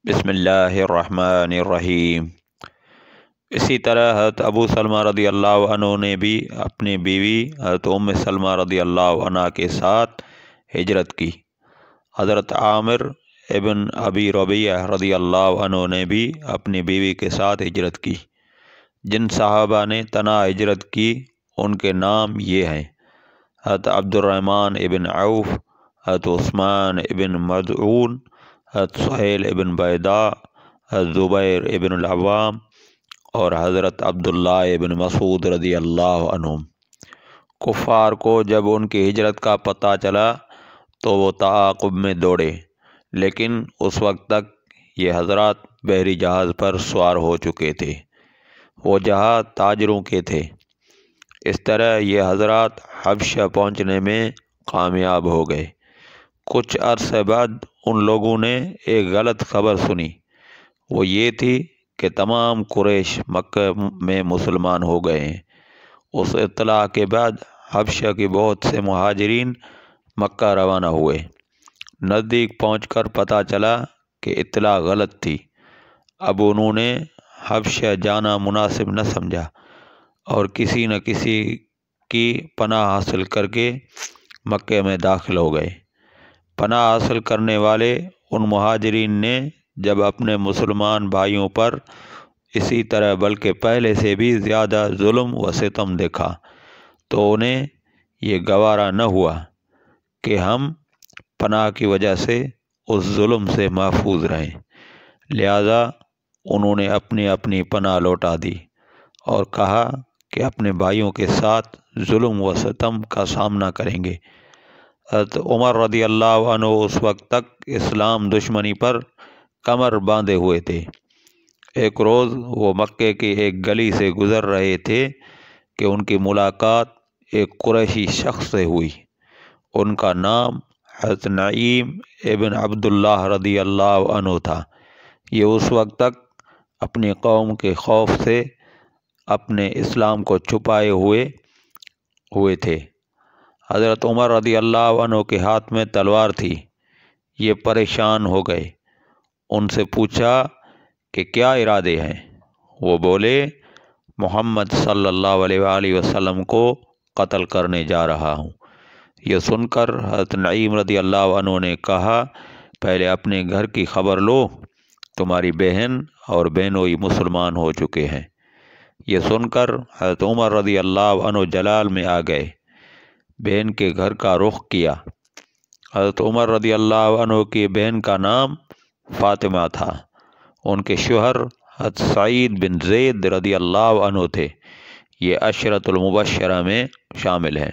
بسم اللہ الرحمن الرحیم۔ اسی طرح حضرت ابو سلمہ رضی اللہ عنہ نے بھی اپنی بیوی حضرت ام سلمہ رضی اللہ عنہ کے ساتھ ہجرت کی۔ حضرت عامر ابن ابی ربیعہ رضی اللہ عنہ نے بھی اپنی بیوی کے ساتھ ہجرت کی۔ جن صحابہ نے تنہا ہجرت کی ان کے نام یہ ہیں: حضرت عبد الرحمن ابن عوف، حضرت عثمان ابن مظعون، حضرت سہیل ابن بیضاء، حضرت زبیر ابن العوام اور حضرت عبداللہ ابن مسعود رضی اللہ عنہم۔ کفار کو جب ان کی ہجرت کا پتہ چلا تو وہ تعاقب میں دوڑے، لیکن اس وقت تک یہ حضرات بحری جہاز پر سوار ہو چکے تھے۔ وہ جہاز تاجروں کے تھے۔ اس طرح یہ حضرات حبشہ پہنچنے میں کامیاب ہو گئے۔ کچھ عرصے بعد ان لوگوں نے ایک غلط خبر سنی۔ وہ یہ تھی کہ تمام قریش مکہ میں مسلمان ہو گئے ہیں۔ اس اطلاع کے بعد حبشہ کے بہت سے مہاجرین مکہ روانہ ہوئے۔ نزدیک پہنچ کر پتہ چلا کہ اطلاع غلط تھی۔ اب انہوں نے حبشہ جانا مناسب نہ سمجھا اور کسی نہ کسی کی پناہ حاصل کر کے مکہ میں داخل ہو گئے۔ پناہ حاصل کرنے والے ان مہاجرین نے جب اپنے مسلمان بھائیوں پر اسی طرح بلکہ پہلے سے بھی زیادہ ظلم و ستم دیکھا تو انہیں یہ گوارا نہ ہوا کہ ہم پناہ کی وجہ سے اس ظلم سے محفوظ رہیں، لہذا انہوں نے اپنی اپنی پناہ لوٹا دی اور کہا کہ اپنے بھائیوں کے ساتھ ظلم و ستم کا سامنا کریں گے۔ حضرت عمر رضی اللہ عنہ اس وقت تک اسلام دشمنی پر کمر باندھے ہوئے تھے۔ ایک روز وہ مکے کی ایک گلی سے گزر رہے تھے کہ ان کی ملاقات ایک قریشی شخص سے ہوئی۔ ان کا نام حضرت نعیم ابن عبداللہ رضی اللہ عنہ تھا۔ یہ اس وقت تک اپنی قوم کے خوف سے اپنے اسلام کو چھپائے ہوئے تھے۔ حضرت عمر رضی اللہ عنہ کے ہاتھ میں تلوار تھی۔ یہ پریشان ہو گئے۔ ان سے پوچھا کہ کیا ارادے ہیں؟ وہ بولے، محمد صلی اللہ علیہ وآلہ وسلم کو قتل کرنے جا رہا ہوں۔ یہ سن کر حضرت نعیم رضی اللہ عنہ نے کہا، پہلے اپنے گھر کی خبر لو، تمہاری بہن اور بہنوئی مسلمان ہو چکے ہیں۔ یہ سن کر حضرت عمر رضی اللہ عنہ جلال میں آ گئے۔ بہن کے گھر کا رخ کیا۔ حضرت عمر رضی اللہ عنہ کی بہن کا نام فاطمہ تھا۔ ان کے شوہر حضرت سعید بن زید رضی اللہ عنہ تھے۔ یہ عشرۃ المبشرہ میں شامل ہیں۔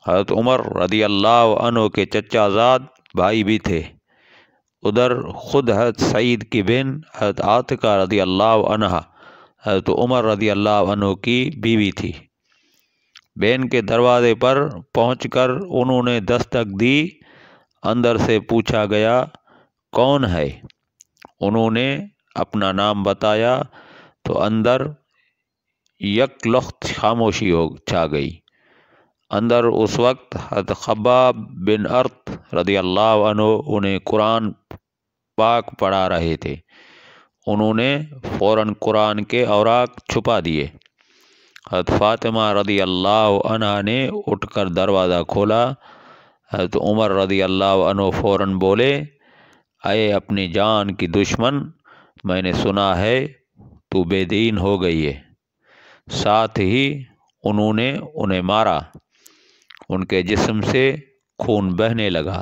حضرت عمر رضی اللہ عنہ کے چچا زاد بھائی بھی تھے۔ ادھر خود حضرت سعید کی بہن حضرت عاتقہ رضی اللہ عنہ حضرت عمر رضی اللہ عنہ کی بیوی تھی۔ بہن کے دروازے پر پہنچ کر انہوں نے دستک دی۔ اندر سے پوچھا گیا، کون ہے؟ انہوں نے اپنا نام بتایا تو اندر یک لخت خاموشی چھا گئی۔ اندر اس وقت حضرت خباب بن ارت رضی اللہ عنہ انہیں قرآن پاک پڑھا رہے تھے۔ انہوں نے فوراً قرآن کے اوراق چھپا دیے۔ حضرت فاطمہ رضی اللہ عنہ نے اٹھ کر دروازہ کھولا۔ حضرت عمر رضی اللہ عنہ فوراً بولے، اے اپنی جان کی دشمن، میں نے سنا ہے تو بے دین ہو گئی ہے۔ ساتھ ہی انہوں نے انہیں مارا۔ ان کے جسم سے خون بہنے لگا۔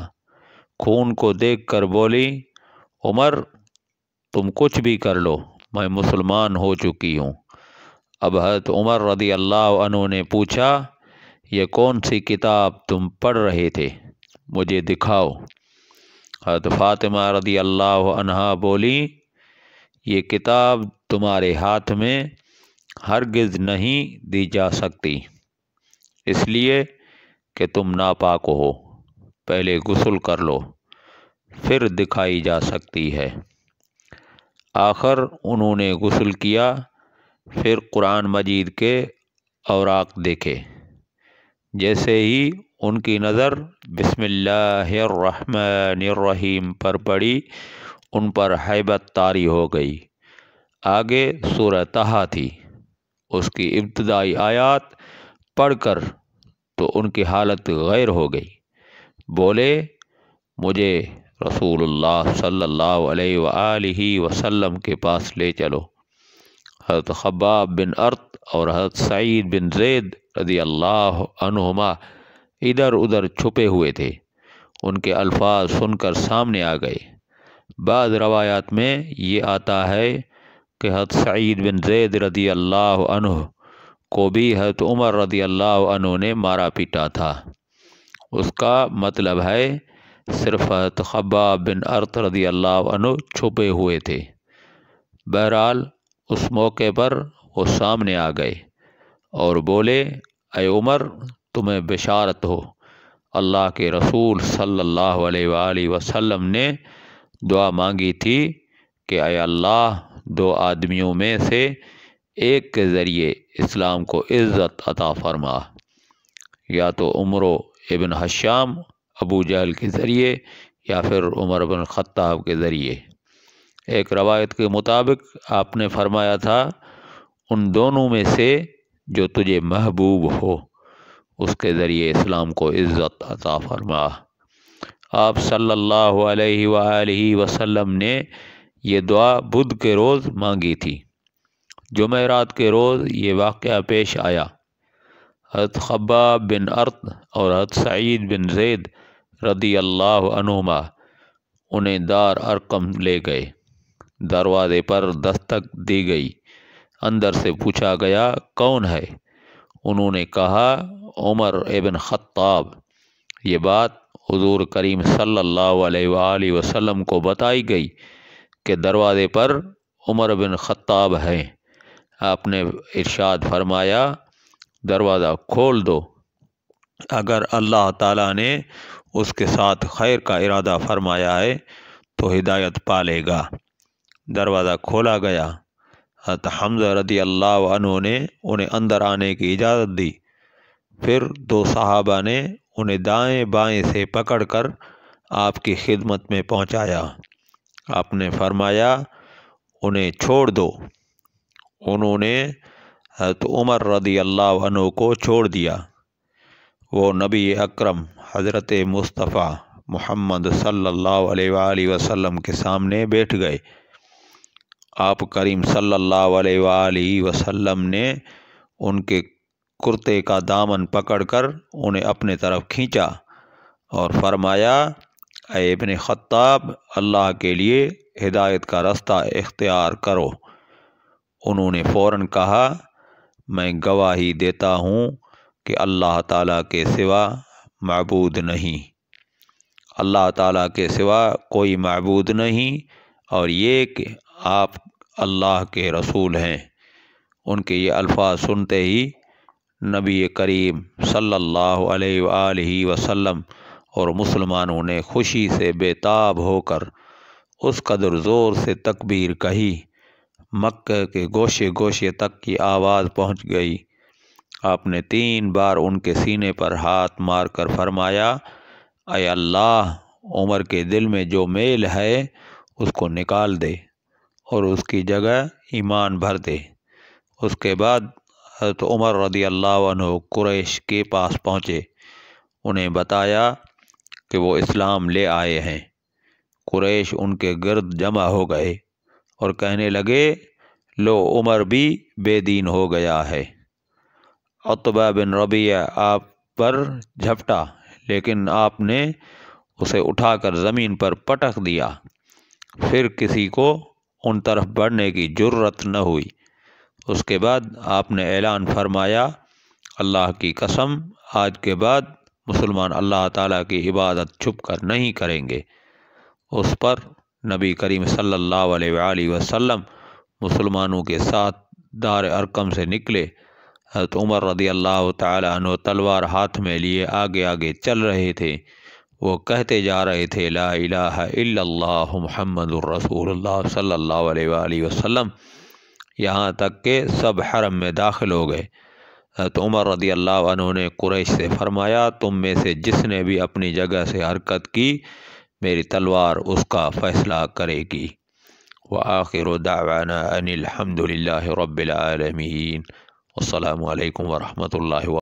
خون کو دیکھ کر بولی، عمر تم کچھ بھی کر لو، میں مسلمان ہو چکی ہوں۔ اب حضرت عمر رضی اللہ عنہ نے پوچھا، یہ کون سی کتاب تم پڑھ رہے تھے؟ مجھے دکھاؤ۔ حضرت فاطمہ رضی اللہ عنہا بولی، یہ کتاب تمہارے ہاتھ میں ہرگز نہیں دی جا سکتی، اس لیے کہ تم ناپاک ہو۔ پہلے غسل کر لو، پھر دکھائی جا سکتی ہے۔ آخر انہوں نے غسل کیا، پھر قرآن مجید کے اوراق دیکھے۔ جیسے ہی ان کی نظر بسم اللہ الرحمن الرحیم پر پڑی، ان پر ہیبت طاری ہو گئی۔ آگے سورہ طٰہٰ تھی، اس کی ابتدائی آیات پڑھ کر تو ان کی حالت غیر ہو گئی۔ بولے مجھے رسول اللہ صلی اللہ علیہ وآلہ وسلم کے پاس لے چلو۔ حضرت خباب بن ارت اور حضرت سعید بن زید رضی اللہ عنہما ادھر ادھر چھپے ہوئے تھے، ان کے الفاظ سن کر سامنے آ گئے۔ بعض روایات میں یہ آتا ہے کہ حضرت سعید بن زید رضی اللہ عنہ کو بھی حضرت عمر رضی اللہ عنہ نے مارا پیٹا تھا۔ اس کا مطلب ہے صرف حضرت خباب بن ارت رضی اللہ عنہ چھپے ہوئے تھے۔ بہرحال اس موقع پر وہ سامنے آ گئے اور بولے اے عمر تمہیں بشارت ہو، اللہ کے رسول صلی اللہ علیہ وآلہ وسلم نے دعا مانگی تھی کہ اے اللہ دو آدمیوں میں سے ایک کے ذریعے اسلام کو عزت عطا فرما، یا تو عمرو ابن حشام ابو جہل کے ذریعے یا پھر عمر بن خطاب کے ذریعے۔ ایک روایت کے مطابق آپ نے فرمایا تھا ان دونوں میں سے جو تجھے محبوب ہو اس کے ذریعے اسلام کو عزت عطا فرما۔ آپ صلی اللہ علیہ وآلہ وسلم نے یہ دعا بدھ کے روز مانگی تھی۔ جمعرات کے روز یہ واقعہ پیش آیا۔ حضرت خباب بن ارت اور حضرت سعید بن زید رضی اللہ عنہما انہیں دار ارقم لے گئے۔ دروازے پر دستک دی گئی، اندر سے پوچھا گیا کون ہے؟ انہوں نے کہا عمر ابن خطاب۔ یہ بات حضور کریم صلی اللہ علیہ وآلہ وسلم کو بتائی گئی کہ دروازے پر عمر بن خطاب ہیں۔ آپ نے ارشاد فرمایا دروازہ کھول دو، اگر اللہ تعالیٰ نے اس کے ساتھ خیر کا ارادہ فرمایا ہے تو ہدایت پالے گا۔ دروازہ کھولا گیا۔ حضرت حمزہ رضی اللہ عنہ نے انہیں اندر آنے کی اجازت دی۔ پھر دو صحابہ نے انہیں دائیں بائیں سے پکڑ کر آپ کی خدمت میں پہنچایا۔ آپ نے فرمایا انہیں چھوڑ دو۔ انہوں نے حضرت عمر رضی اللہ عنہ کو چھوڑ دیا۔ وہ نبی اکرم حضرت مصطفیٰ محمد صلی اللہ علیہ وآلہ وسلم کے سامنے بیٹھ گئے۔ آپ کریم صلی اللہ علیہ وآلہ وسلم نے ان کے کرتے کا دامن پکڑ کر انہیں اپنے طرف کھینچا اور فرمایا اے ابن خطاب اللہ کے لیے ہدایت کا رستہ اختیار کرو۔ انہوں نے فوراً کہا میں گواہی دیتا ہوں کہ اللہ تعالیٰ کے سوا معبود نہیں، اللہ تعالیٰ کے سوا کوئی معبود نہیں، اور یہ کہ آپ اللہ کے رسول ہیں۔ ان کے یہ الفاظ سنتے ہی نبی کریم صلی اللہ علیہ وآلہ وسلم اور مسلمانوں نے خوشی سے بے تاب ہو کر اس قدر زور سے تکبیر کہی مکہ کے گوشے گوشے تک کی آواز پہنچ گئی۔ آپ نے 3 بار ان کے سینے پر ہاتھ مار کر فرمایا اے اللہ عمر کے دل میں جو میل ہے اس کو نکال دے اور اس کی جگہ ایمان بھر دے۔ اس کے بعد حضرت عمر رضی اللہ عنہ قریش کے پاس پہنچے، انہیں بتایا کہ وہ اسلام لے آئے ہیں۔ قریش ان کے گرد جمع ہو گئے اور کہنے لگے لو عمر بھی بے دین ہو گیا ہے۔ عتبہ بن ربیعہ آپ پر جھپٹا، لیکن آپ نے اسے اٹھا کر زمین پر پٹک دیا۔ پھر کسی کو ان طرف بڑھنے کی جرت نہ ہوئی۔ اس کے بعد آپ نے اعلان فرمایا اللہ کی قسم آج کے بعد مسلمان اللہ تعالیٰ کی عبادت چھپ کر نہیں کریں گے۔ اس پر نبی کریم صلی اللہ علیہ وآلہ وسلم مسلمانوں کے ساتھ دار ارقم سے نکلے۔ حضرت عمر رضی اللہ تعالیٰ عنہ تلوار ہاتھ میں لیے آگے آگے چل رہے تھے۔ وہ کہتے جا رہے تھے لا الہ الا اللہ محمد الرسول اللہ صلی اللہ علیہ وآلہ وسلم، یہاں تک کہ سب حرم میں داخل ہو گئے۔ حضرت عمر رضی اللہ عنہ نے قریش سے فرمایا تم میں سے جس نے بھی اپنی جگہ سے حرکت کی میری تلوار اس کا فیصلہ کرے گی۔ وآخر دعوانا ان الحمد للہ رب العالمین۔ السلام علیکم ورحمۃ اللہ وبرکاتہ۔